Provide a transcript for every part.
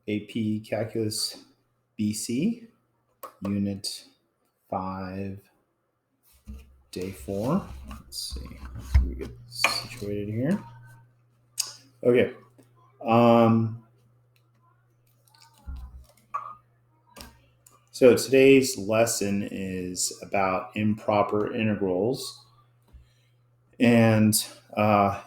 AP Calculus BC, Unit 5, Day 4. Let's see. We get situated here. Okay. So today's lesson is about improper integrals. And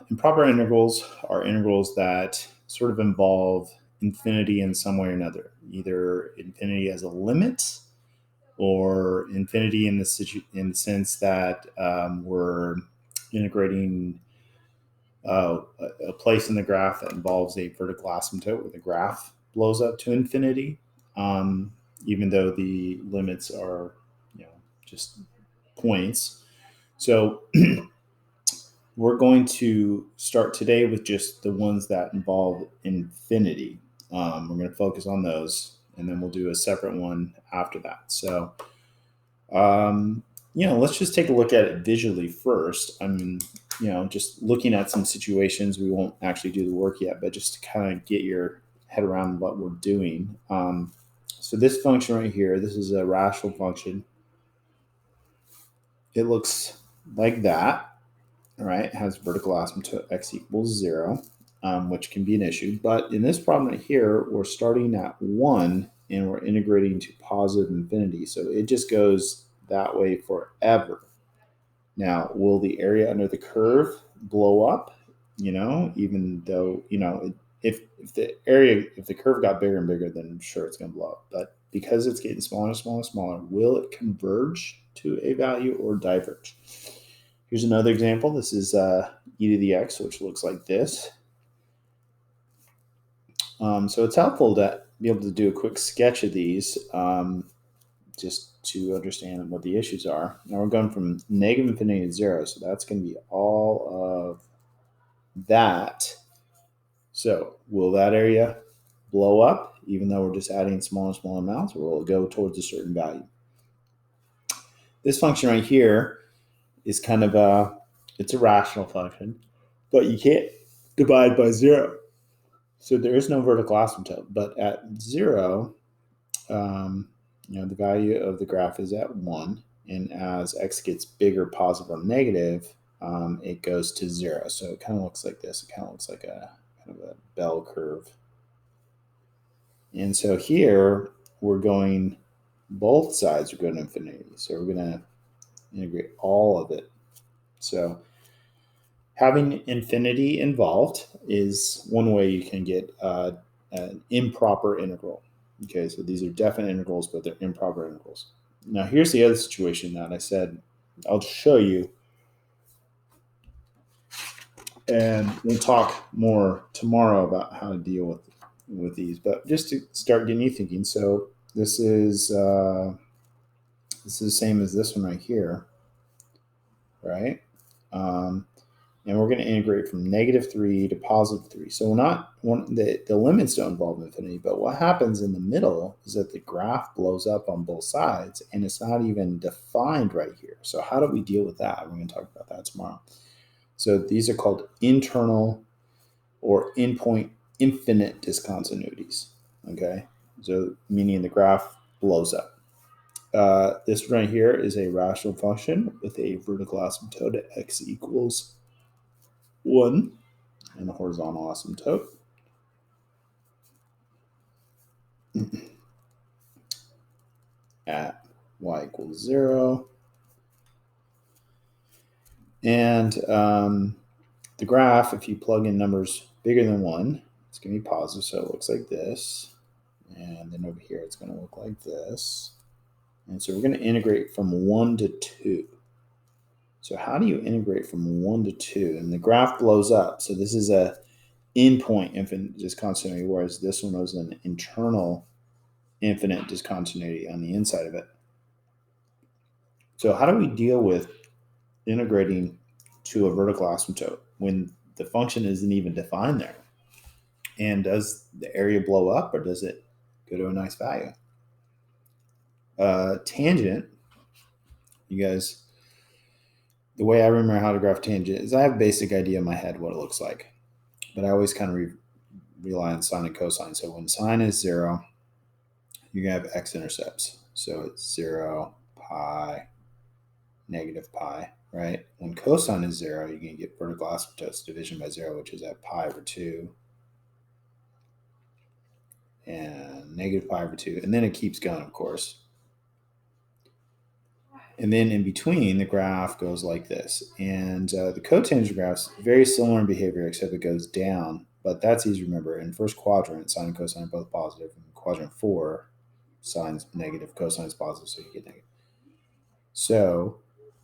improper integrals are integrals that sort of involve infinity in some way or another, either infinity as a limit or infinity in the sense that we're integrating a place in the graph that involves a vertical asymptote where the graph blows up to infinity, even though the limits are, just points. So we're going to start today with just the ones that involve infinity. We're going to focus on those, and then we'll do a separate one after that. So, let's just take a look at it visually first. I mean, just looking at some situations, we won't actually do the work yet, but just to kind of get your head around what we're doing. So this function right here, this is a rational function. It looks like that. All right, it has vertical asymptote x equals 0, which can be an issue. But in this problem right here, we're starting at 1 and we're integrating to positive infinity. So it just goes that way forever. Now, will the area under the curve blow up? Even though, if the curve got bigger and bigger, then sure, it's going to blow up. But because it's getting smaller and smaller and smaller, will it converge to a value or diverge? Here's another example. This is e to the x, which looks like this. So it's helpful to be able to do a quick sketch of these just to understand what the issues are. Now we're going from negative infinity to 0, so that's going to be all of that. So will that area blow up, even though we're just adding smaller and smaller amounts, or will it go towards a certain value? This function right here is kind of it's a rational function, but you can't divide by 0. So there is no vertical asymptote. But at 0, the value of the graph is at 1. And as x gets bigger, positive or negative, it goes to 0. So it kind of looks like this. It kind of looks like a kind of a bell curve. And so here we're going, both sides are going to infinity. So we're going to integrate all of it. So having infinity involved is one way you can get an improper integral. Okay, so these are definite integrals, but they're improper integrals. Now, here's the other situation that I said I'll show you, and we'll talk more tomorrow about how to deal with these. But just to start getting you thinking, so this is the same as this one right here, right? And we're going to integrate from -3 to +3. So we're not the limits don't involve infinity, but what happens in the middle is that the graph blows up on both sides, and it's not even defined right here. So how do we deal with that? We're going to talk about that tomorrow. So these are called internal or endpoint infinite discontinuities. Okay, so meaning the graph blows up. This right here is a rational function with a vertical asymptote at x equals 1 and a horizontal asymptote. At y equals 0. And the graph, if you plug in numbers bigger than 1, it's going to be positive, so it looks like this. And then over here, it's going to look like this. And so we're going to integrate from 1 to 2. So how do you integrate from 1 to 2? And the graph blows up. So this is a endpoint infinite discontinuity, whereas this one was an internal infinite discontinuity on the inside of it. So how do we deal with integrating to a vertical asymptote when the function isn't even defined there? And does the area blow up, or does it go to a nice value? Tangent, you guys, the way I remember how to graph tangent is I have a basic idea in my head what it looks like, but I always kind of rely on sine and cosine. So when sine is 0, you're going to have x-intercepts. So it's 0, pi, negative pi, right? When cosine is 0, you're going to get vertical asymptotes, division by 0, which is at pi over 2, and negative pi over 2. And then it keeps going, of course. And then in between, the graph goes like this. And the cotangent graph's very similar in behavior, except it goes down. But that's easy to remember. In first quadrant, sine and cosine are both positive. In quadrant 4, sine's negative, cosine's positive, so you get negative. So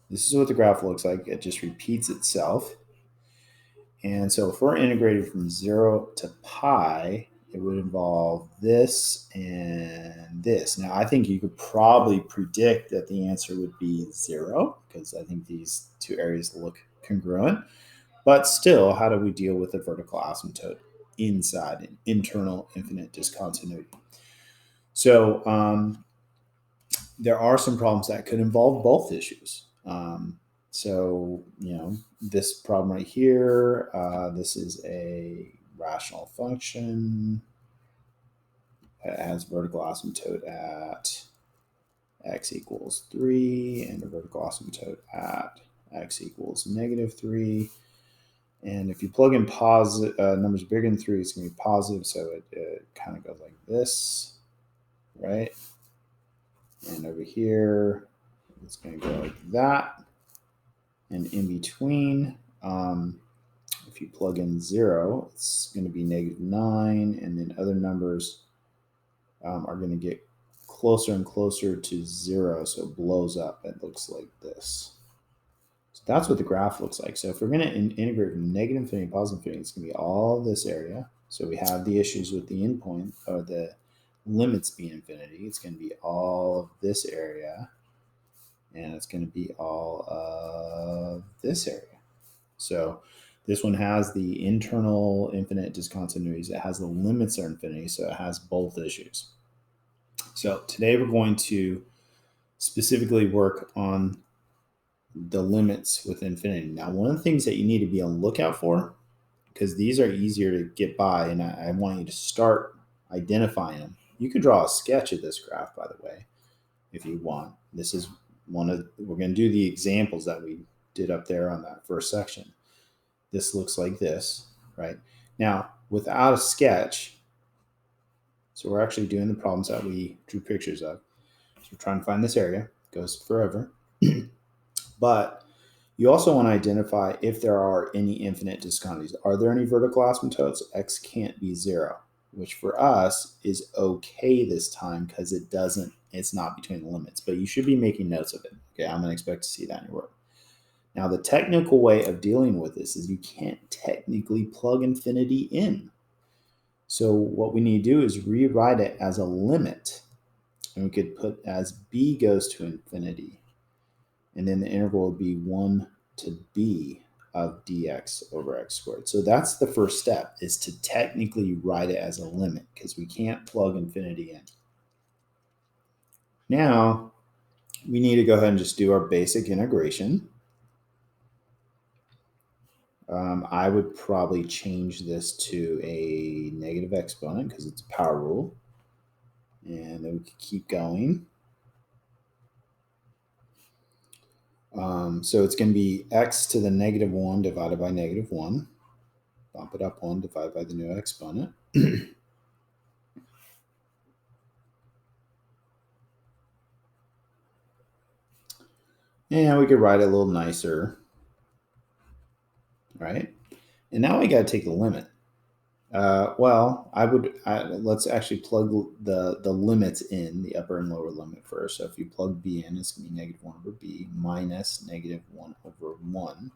this is what the graph looks like. It just repeats itself. And so if we're integrated from 0 to pi, it would involve this and this. Now, I think you could probably predict that the answer would be 0, because I think these two areas look congruent. But still, how do we deal with a vertical asymptote inside an internal infinite discontinuity? So there are some problems that could involve both issues. So, this problem right here, this is a rational function that has vertical asymptote at x equals 3 and a vertical asymptote at x equals negative 3. And if you plug in numbers bigger than 3, it's going to be positive. So it kind of goes like this, right? And over here, it's going to go like that. And in between, if you plug in 0, it's going to be negative 9. And then other numbers are going to get closer and closer to 0. So it blows up. It looks like this. So that's what the graph looks like. So if we're going to integrate from negative infinity to positive infinity, it's going to be all this area. So we have the issues with the endpoint, or the limits being infinity. It's going to be all of this area. And it's going to be all of this area. So this one has the internal infinite discontinuities. It has the limits are infinity, so it has both issues. So today we're going to specifically work on the limits with infinity. Now, one of the things that you need to be on the lookout for, because these are easier to get by, and I want you to start identifying them. You could draw a sketch of this graph, by the way, if you want. This is we're going to do the examples that we did up there on that first section. This looks like this, right? Now, without a sketch, so we're actually doing the problems that we drew pictures of. So we're trying to find this area. It goes forever. But you also want to identify if there are any infinite discontinuities. Are there any vertical asymptotes? X can't be 0, which for us is okay this time because it's not between the limits. But you should be making notes of it. Okay, I'm going to expect to see that in your work. Now, the technical way of dealing with this is you can't technically plug infinity in. So what we need to do is rewrite it as a limit. And we could put as b goes to infinity. And then the interval would be 1 to b of dx over x squared. So that's the first step, is to technically write it as a limit, because we can't plug infinity in. Now, we need to go ahead and just do our basic integration. I would probably change this to a negative exponent because it's a power rule. And then we could keep going. So it's going to be x to the negative 1 divided by negative 1. Bump it up 1 divided by the new exponent. And we could write it a little nicer, right? And now we got to take the limit. Let's actually plug the limits in, the upper and lower limit first. So if you plug b in, it's going to be negative 1 over b minus negative 1 over 1.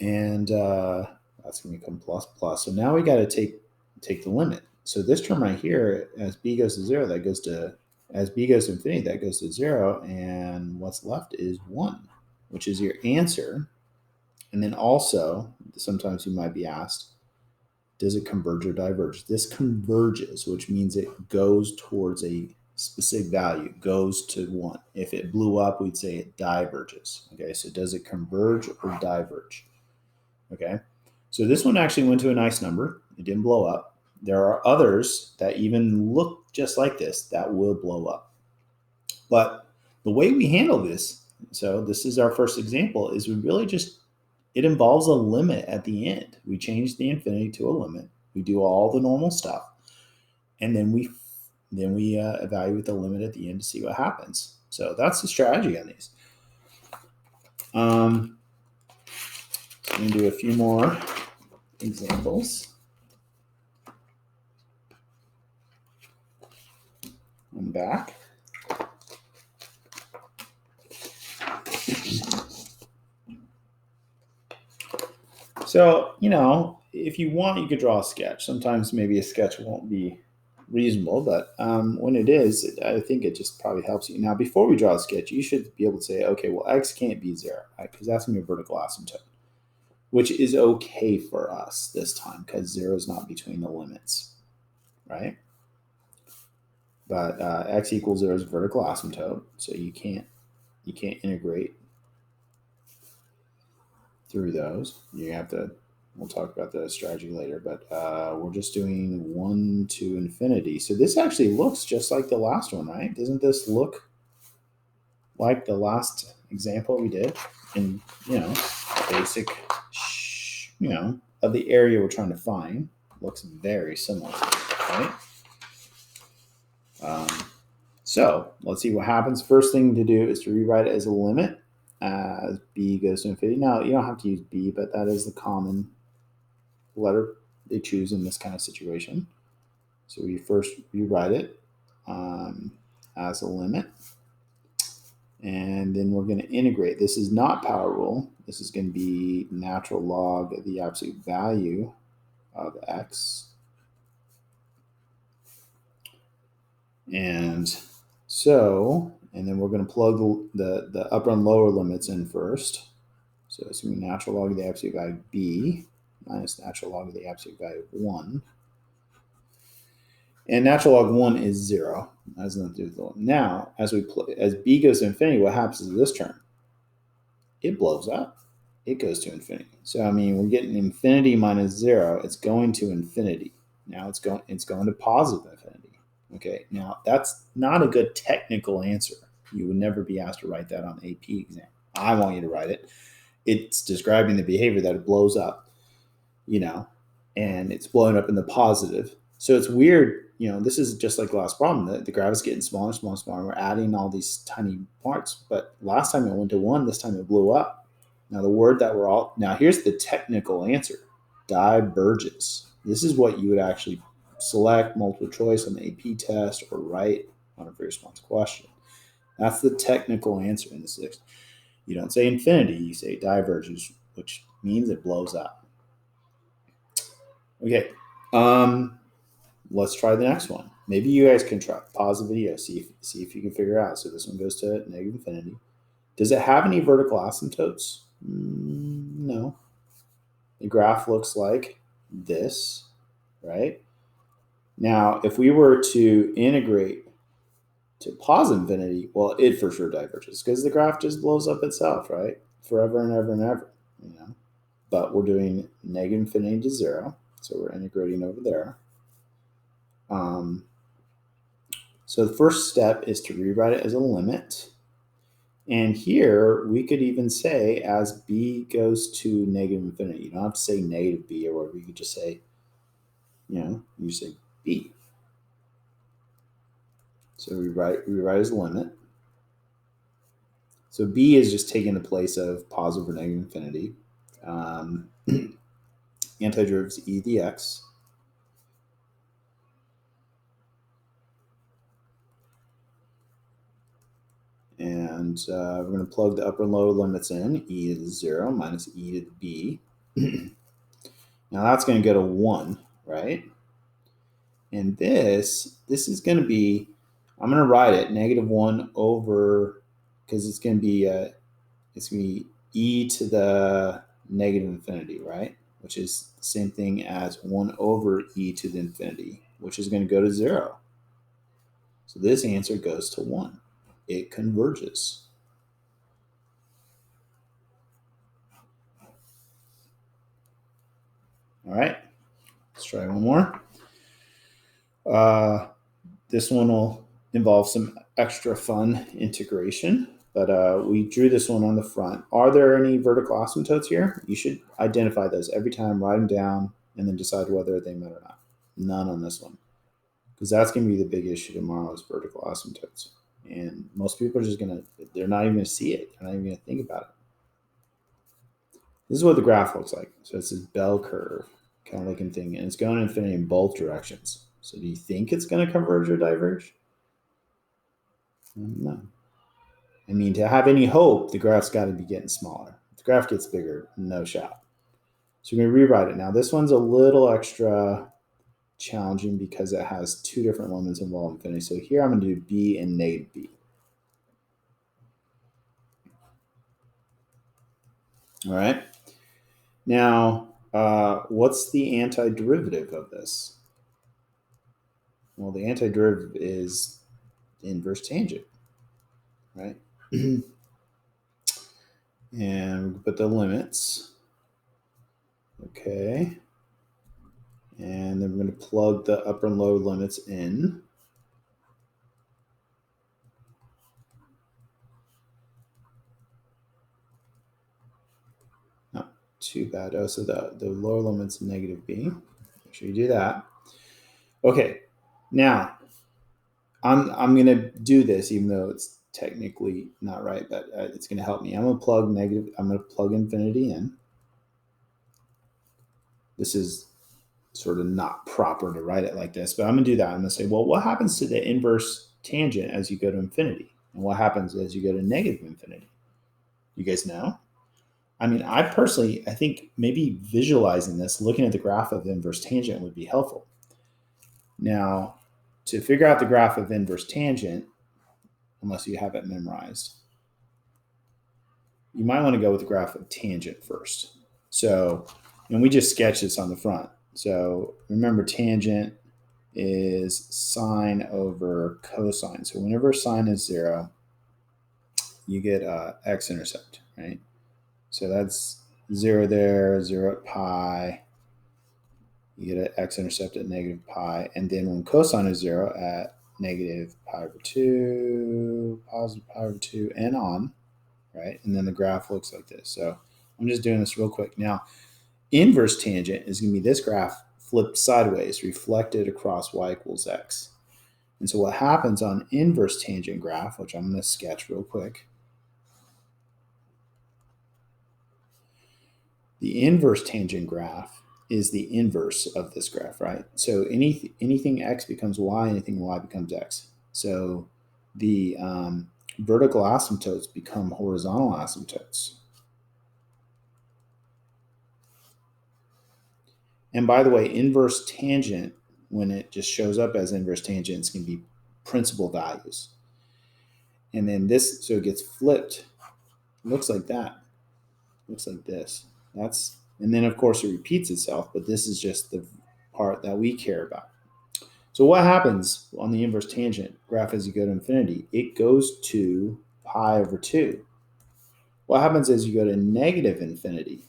And that's going to become plus plus. So now we got to take the limit. So this term right here, as b goes to 0, as b goes to infinity, that goes to 0. And what's left is 1, which is your answer. And then also, sometimes you might be asked, does it converge or diverge? This converges, which means it goes towards a specific value, goes to 1. If it blew up, we'd say it diverges. Okay, so does it converge or diverge? Okay, so this one actually went to a nice number. It didn't blow up. There are others that even look just like this that will blow up. But the way we handle this, so this is our first example, is we really just, it involves a limit at the end. We change the infinity to a limit. We do all the normal stuff. And then we evaluate the limit at the end to see what happens. So that's the strategy on these. I'm going to do a few more examples. I'm back. So, if you want, you could draw a sketch. Sometimes maybe a sketch won't be reasonable, but when it is, I think it just probably helps you. Now, before we draw a sketch, you should be able to say, okay, well, x can't be 0, right? Because that's going to be a vertical asymptote, which is okay for us this time because 0 is not between the limits, right? But x equals 0 is a vertical asymptote, so you can't integrate through those. You have to. We'll talk about the strategy later, but we're just doing 1 to infinity. So this actually looks just like the last one, right? Doesn't this look like the last example we did? And, basic, of the area we're trying to find looks very similar, right? So let's see what happens. First thing to do is to rewrite it as a limit as b goes to infinity. Now, you don't have to use b, but that is the common letter they choose in this kind of situation. So we first rewrite it as a limit. And then we're going to integrate. This is not power rule. This is going to be natural log of the absolute value of x. And then we're going to plug the upper and lower limits in first. So it's going to be natural log of the absolute value of b minus natural log of the absolute value of 1. And natural log 1 is 0. That has nothing to do with the one. Now, as b goes to infinity, what happens to this term? It blows up. It goes to infinity. So, we're getting infinity minus 0. It's going to infinity. Now it's going to positive infinity. Okay, now that's not a good technical answer. You would never be asked to write that on the AP exam. I want you to write it. It's describing the behavior that it blows up, and it's blowing up in the positive. So it's weird, this is just like the last problem. The graph is getting smaller, smaller, smaller. We're adding all these tiny parts, but last time it went to 1, this time it blew up. Now the word that now here's the technical answer, diverges. This is what you would actually select multiple choice on the AP test or write on a free response question. That's the technical answer in the 6th. You don't say infinity, you say diverges, which means it blows up. Okay, let's try the next one. Maybe you guys can try. Pause the video, see if you can figure out. So this one goes to negative infinity. Does it have any vertical asymptotes? No. The graph looks like this, right? Now, if we were to integrate to positive infinity, well, it for sure diverges because the graph just blows up itself, right? Forever and ever and ever, But we're doing negative infinity to 0, so we're integrating over there. So the first step is to rewrite it as a limit. And here we could even say as b goes to negative infinity. You don't have to say negative b or whatever. You could just say, you say b. So we rewrite as a limit. So b is just taking the place of positive or negative infinity. Antiderivative is e to the x. And we're going to plug the upper and lower limits in, e to the 0 minus e to the b. Now that's going to go to 1, right? And this is going to be, I'm going to write it negative 1 over, because it's going to be e to the negative infinity, right? Which is the same thing as 1 over e to the infinity, which is going to go to 0. So this answer goes to 1. It converges. All right. Let's try one more. This one will involve some extra fun integration, but we drew this one on the front. Are there any vertical asymptotes here? You should identify those every time, write them down, and then decide whether they met or not. None on this one, because that's going to be the big issue tomorrow is vertical asymptotes. And most people are just they're not even going to see it. They're not even going to think about it. This is what the graph looks like. So it's this bell curve kind of looking thing, and it's going to infinity in both directions. So do you think it's going to converge or diverge? No. I mean, to have any hope, the graph's got to be getting smaller. If the graph gets bigger, no shot. So we're going to rewrite it now. This one's a little extra challenging because it has two different limits involved infinity. So here I'm going to do b and negative b. All right. Now, what's the antiderivative of this? Well, the antiderivative is inverse tangent, right? And put the limits. Okay. And then we're going to plug the upper and lower limits in. Not too bad. Oh, so the lower limit's negative b. Make sure you do that. Okay. Now, I'm going to do this, even though it's technically not right, but it's going to help me. I'm going to plug infinity in. This is sort of not proper to write it like this, but I'm going to do that. I'm going to say, well, what happens to the inverse tangent as you go to infinity? And what happens as you go to negative infinity? You guys know? I mean, I think maybe visualizing this, looking at the graph of inverse tangent would be helpful. Now, to figure out the graph of inverse tangent, unless you have it memorized, you might want to go with the graph of tangent first. So, and we just sketched this on the front. So remember, tangent is sine over cosine. So whenever sine is 0, you get x-intercept, right? So that's 0 there, 0 at pi. You get an x-intercept at negative pi. And then when cosine is 0 at negative pi over 2, positive pi over 2, and on, right? And then the graph looks like this. So I'm just doing this real quick. Now, inverse tangent is going to be this graph flipped sideways, reflected across y equals x. And so what happens on inverse tangent graph, which I'm going to sketch real quick, the inverse tangent graph is the inverse of this graph, right? So anything x becomes y, anything y becomes x. So the vertical asymptotes become horizontal asymptotes. And by the way, inverse tangent, when it just shows up as inverse tangent, it's going to be principal values. And then this, so it gets flipped. It looks like that. It looks like this. And then of course it repeats itself, but this is just the part that we care about. So what happens on the inverse tangent graph as you go to infinity? It goes to pi over 2. What happens as you go to negative infinity?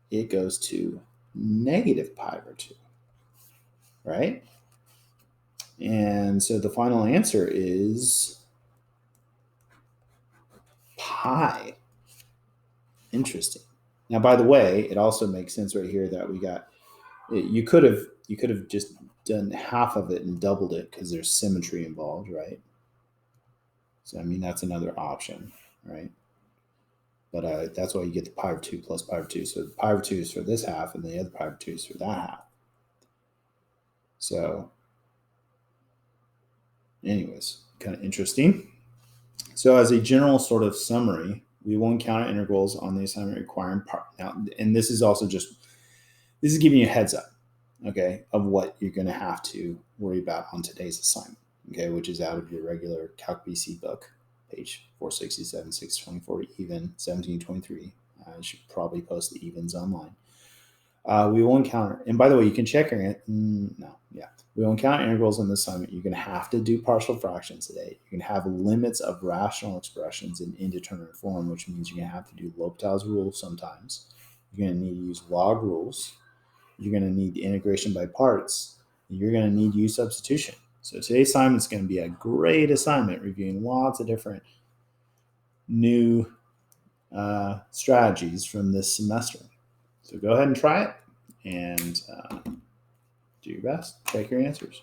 It goes to negative pi over 2, right? And so the final answer is pi. Interesting. Now, by the way, it also makes sense right here that we got, you could have just done half of it and doubled it because there's symmetry involved, right? So, I mean, that's another option, right? But that's why you get the pi over 2 plus pi over 2. So the pi over 2 is for this half, and the other pi over 2 is for that half. So, anyways, kind of interesting. So as a general sort of summary, we will encounter integrals on the assignment requiring part. Now, and this is giving you a heads up, okay, of what you're going to have to worry about on today's assignment, okay, which is out of your regular Calc BC book, page 467, 624, even 1723. I should probably post the evens online. We will encounter, and by the way, you can check your, we will encounter integrals in the assignment. You're going to have to do partial fractions today. You can have limits of rational expressions in indeterminate form, which means you're going to have to do L'Hopital's rule sometimes. You're going to need to use log rules. You're going to need integration by parts. You're going to need U-Substitution. So today's assignment is going to be a great assignment, reviewing lots of different new strategies from this semester. So go ahead and try it and do your best. Check your answers.